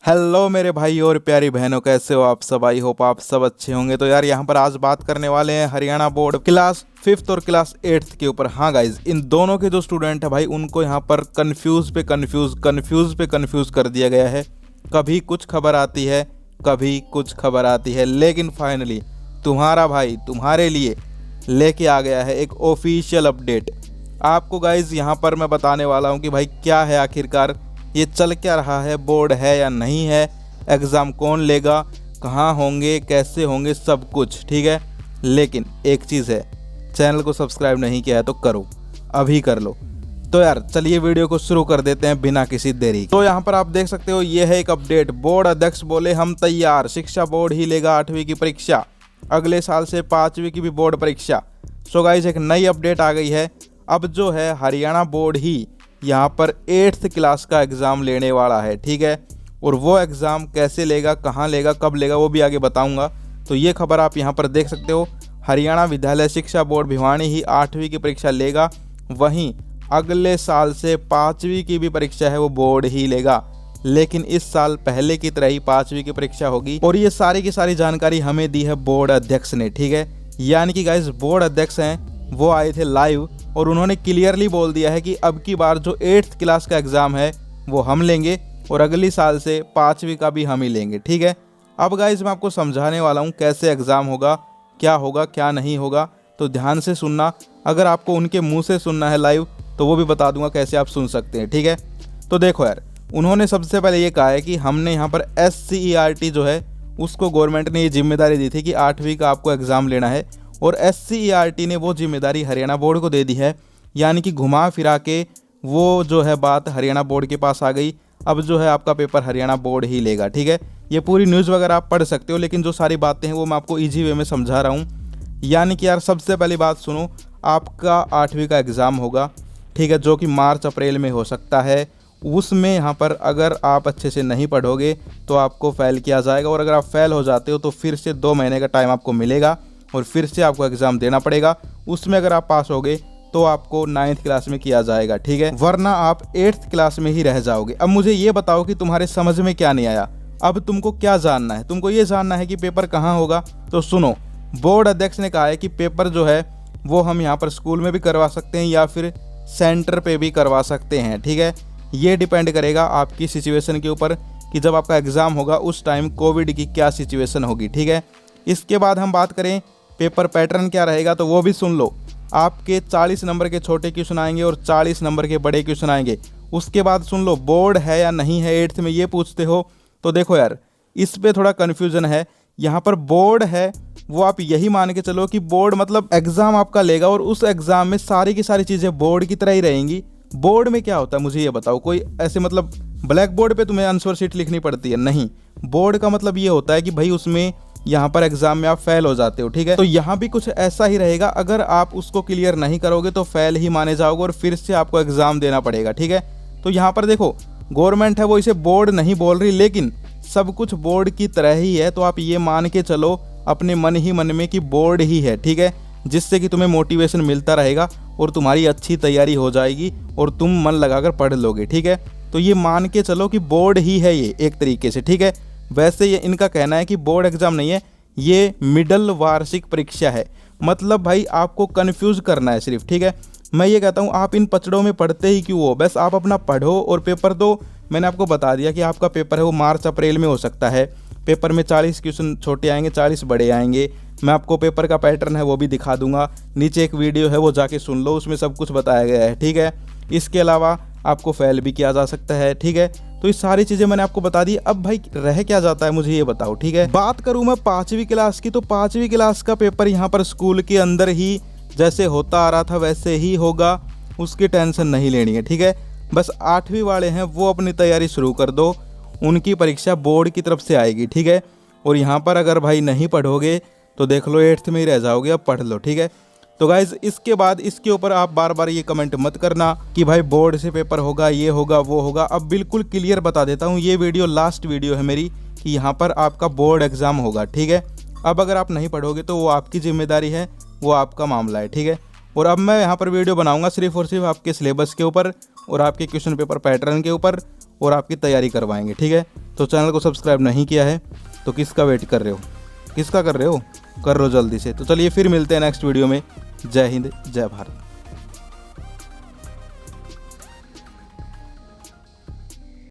Hello मेरे भाई और प्यारी बहनों, कैसे हो आप सब। आई होप आप सब अच्छे होंगे। तो यार यहाँ पर आज बात करने वाले हैं हरियाणा बोर्ड क्लास 5th और क्लास 8th के ऊपर। हाँ गाइज, इन दोनों के जो स्टूडेंट है भाई, उनको यहाँ पर कंफ्यूज पे कंफ्यूज कर दिया गया है। कभी कुछ खबर आती है, कभी कुछ खबर आती है, लेकिन फाइनली तुम्हारा भाई तुम्हारे लिए लेके आ गया है एक ऑफिशियल अपडेट। आपको गाइज यहाँ पर मैं बताने वाला हूँ कि भाई क्या है आखिरकार, ये चल क्या रहा है, बोर्ड है या नहीं है, एग्ज़ाम कौन लेगा, कहाँ होंगे, कैसे होंगे, सब कुछ ठीक है। लेकिन एक चीज़ है, चैनल को सब्सक्राइब नहीं किया है तो करो, अभी कर लो। तो यार चलिए वीडियो को शुरू कर देते हैं बिना किसी देरी। तो यहाँ पर आप देख सकते हो, ये है एक अपडेट। बोर्ड अध्यक्ष बोले हम तैयार, शिक्षा बोर्ड ही लेगा 8वीं की परीक्षा, अगले साल से 5वीं की भी बोर्ड परीक्षा। सो गाइस, एक नई अपडेट आ गई है। अब जो है हरियाणा बोर्ड ही यहाँ पर 8th क्लास का एग्ज़ाम लेने वाला है, ठीक है। और वो एग्ज़ाम कैसे लेगा, कहाँ लेगा, कब लेगा, वो भी आगे बताऊंगा। तो ये खबर आप यहाँ पर देख सकते हो। हरियाणा विद्यालय शिक्षा बोर्ड भिवानी ही 8वीं की परीक्षा लेगा, वहीं अगले साल से 5वीं की भी परीक्षा है वो बोर्ड ही लेगा। लेकिन इस साल पहले की तरह ही 5वीं की परीक्षा होगी। और ये सारी की सारी जानकारी हमें दी है बोर्ड अध्यक्ष ने, ठीक है। यानी कि गाइस, बोर्ड अध्यक्ष हैं वो आए थे लाइव और उन्होंने क्लियरली बोल दिया है कि अब की बार जो 8th क्लास का एग्ज़ाम है वो हम लेंगे और अगली साल से 5वीं का भी हम ही लेंगे, ठीक है। अब गाइस, मैं आपको समझाने वाला हूँ कैसे एग्ज़ाम होगा, क्या नहीं होगा, तो ध्यान से सुनना। अगर आपको उनके मुंह से सुनना है लाइव तो वो भी बता दूंगा कैसे आप सुन सकते हैं, ठीक है। तो देखो यार, उन्होंने सबसे पहले ये कहा है कि हमने यहाँ पर SCERT जो है उसको गवर्नमेंट ने ये जिम्मेदारी दी थी कि 8वीं का आपको एग्ज़ाम लेना है, और SCERT ने वो जिम्मेदारी हरियाणा बोर्ड को दे दी है। यानी कि घुमा फिरा के वो जो है बात हरियाणा बोर्ड के पास आ गई। अब जो है आपका पेपर हरियाणा बोर्ड ही लेगा, ठीक है। ये पूरी न्यूज़ वगैरह आप पढ़ सकते हो, लेकिन जो सारी बातें हैं वो मैं आपको ईजी वे में समझा रहा हूँ। यानी कि यार सबसे पहली बात सुनो, आपका 8वीं का एग्ज़ाम होगा, ठीक है, जो कि मार्च अप्रैल में हो सकता है। उसमें यहाँ पर अगर आप अच्छे से नहीं पढ़ोगे तो आपको फ़ेल किया जाएगा, और अगर आप फेल हो जाते हो तो फिर से 2 महीने का टाइम आपको मिलेगा और फिर से आपको एग्ज़ाम देना पड़ेगा। उसमें अगर आप पास होगे तो आपको 9th क्लास में किया जाएगा, ठीक है, वरना आप 8th क्लास में ही रह जाओगे। अब मुझे ये बताओ कि तुम्हारे समझ में क्या नहीं आया। अब तुमको क्या जानना है, तुमको ये जानना है कि पेपर कहाँ होगा। तो सुनो, बोर्ड अध्यक्ष ने कहा है कि पेपर जो है वो हम यहाँ पर स्कूल में भी करवा सकते हैं या फिर सेंटर पे भी करवा सकते हैं, ठीक है। ये डिपेंड करेगा आपकी सिचुएशन के ऊपर कि जब आपका एग्ज़ाम होगा उस टाइम कोविड की क्या सिचुएशन होगी, ठीक है। इसके बाद हम बात करें पेपर पैटर्न क्या रहेगा, तो वो भी सुन लो। आपके 40 नंबर के छोटे क्वेश्चन आएंगे और 40 नंबर के बड़े क्वेश्चन आएंगे। उसके बाद सुन लो, बोर्ड है या नहीं है 8th में, ये पूछते हो। तो देखो यार, इस पे थोड़ा कन्फ्यूज़न है। यहाँ पर बोर्ड है वो आप यही मान के चलो कि बोर्ड मतलब एग्ज़ाम आपका लेगा और उस एग्ज़ाम में सारी की सारी चीज़ें बोर्ड की तरह ही रहेंगी। बोर्ड में क्या होता है मुझे ये बताओ, कोई ऐसे मतलब ब्लैक बोर्ड पे तुम्हें आंसर शीट लिखनी पड़ती है? नहीं, बोर्ड का मतलब ये होता है कि भाई उसमें यहाँ पर एग्जाम में आप फेल हो जाते हो, ठीक है। तो यहाँ भी कुछ ऐसा ही रहेगा, अगर आप उसको क्लियर नहीं करोगे तो फेल ही माने जाओगे और फिर से आपको एग्जाम देना पड़ेगा, ठीक है। तो यहाँ पर देखो, गवर्नमेंट है वो इसे बोर्ड नहीं बोल रही, लेकिन सब कुछ बोर्ड की तरह ही है। तो आप ये मान के चलो अपने मन ही मन में कि बोर्ड ही है, ठीक है, जिससे कि तुम्हें मोटिवेशन मिलता रहेगा और तुम्हारी अच्छी तैयारी हो जाएगी और तुम मन लगाकर पढ़ लोगे, ठीक है। तो ये मान के चलो कि बोर्ड ही है ये एक तरीके से, ठीक है। वैसे ये इनका कहना है कि बोर्ड एग्ज़ाम नहीं है, ये मिडल वार्षिक परीक्षा है। मतलब भाई आपको कंफ्यूज करना है सिर्फ, ठीक है। मैं ये कहता हूँ आप इन पचड़ों में पढ़ते ही क्यों हो, बस आप अपना पढ़ो और पेपर दो। मैंने आपको बता दिया कि आपका पेपर है वो मार्च अप्रैल में हो सकता है। पेपर में 40 क्वेश्चन छोटे आएंगे, 40 बड़े आएंगे। मैं आपको पेपर का पैटर्न है वो भी दिखा दूंगा, नीचे एक वीडियो है वो जाके सुन लो, उसमें सब कुछ बताया गया है, ठीक है। इसके अलावा आपको फेल भी किया जा सकता है, ठीक है। तो ये सारी चीज़ें मैंने आपको बता दी। अब भाई रह क्या जाता है मुझे ये बताओ, ठीक है। बात करूँ मैं 5वीं क्लास की, तो 5वीं क्लास का पेपर यहाँ पर स्कूल के अंदर ही जैसे होता आ रहा था वैसे ही होगा, उसकी टेंशन नहीं लेनी है, ठीक है। बस 8वीं वाले हैं वो अपनी तैयारी शुरू कर दो, उनकी परीक्षा बोर्ड की तरफ से आएगी, ठीक है। और यहाँ पर अगर भाई नहीं पढ़ोगे तो देख लो 8th में ही रह जाओगे, अब पढ़ लो, ठीक है। तो गाइज़, इसके बाद इसके ऊपर आप बार बार ये कमेंट मत करना कि भाई बोर्ड से पेपर होगा, ये होगा, वो होगा। अब बिल्कुल क्लियर बता देता हूँ, ये वीडियो लास्ट वीडियो है मेरी कि यहाँ पर आपका बोर्ड एग्ज़ाम होगा, ठीक है। अब अगर आप नहीं पढ़ोगे तो वो आपकी जिम्मेदारी है, वो आपका मामला है, ठीक है। और अब मैं यहाँ पर वीडियो बनाऊँगा सिर्फ और सिर्फ आपके सिलेबस के ऊपर और आपके क्वेश्चन पेपर पैटर्न के ऊपर, और आपकी तैयारी करवाएंगे, ठीक है। तो चैनल को सब्सक्राइब नहीं किया है तो किसका वेट कर रहे हो, किसका कर रहे हो, कर लो जल्दी से। तो चलिए फिर मिलते हैं नेक्स्ट वीडियो में। जय हिंद, जय भारत।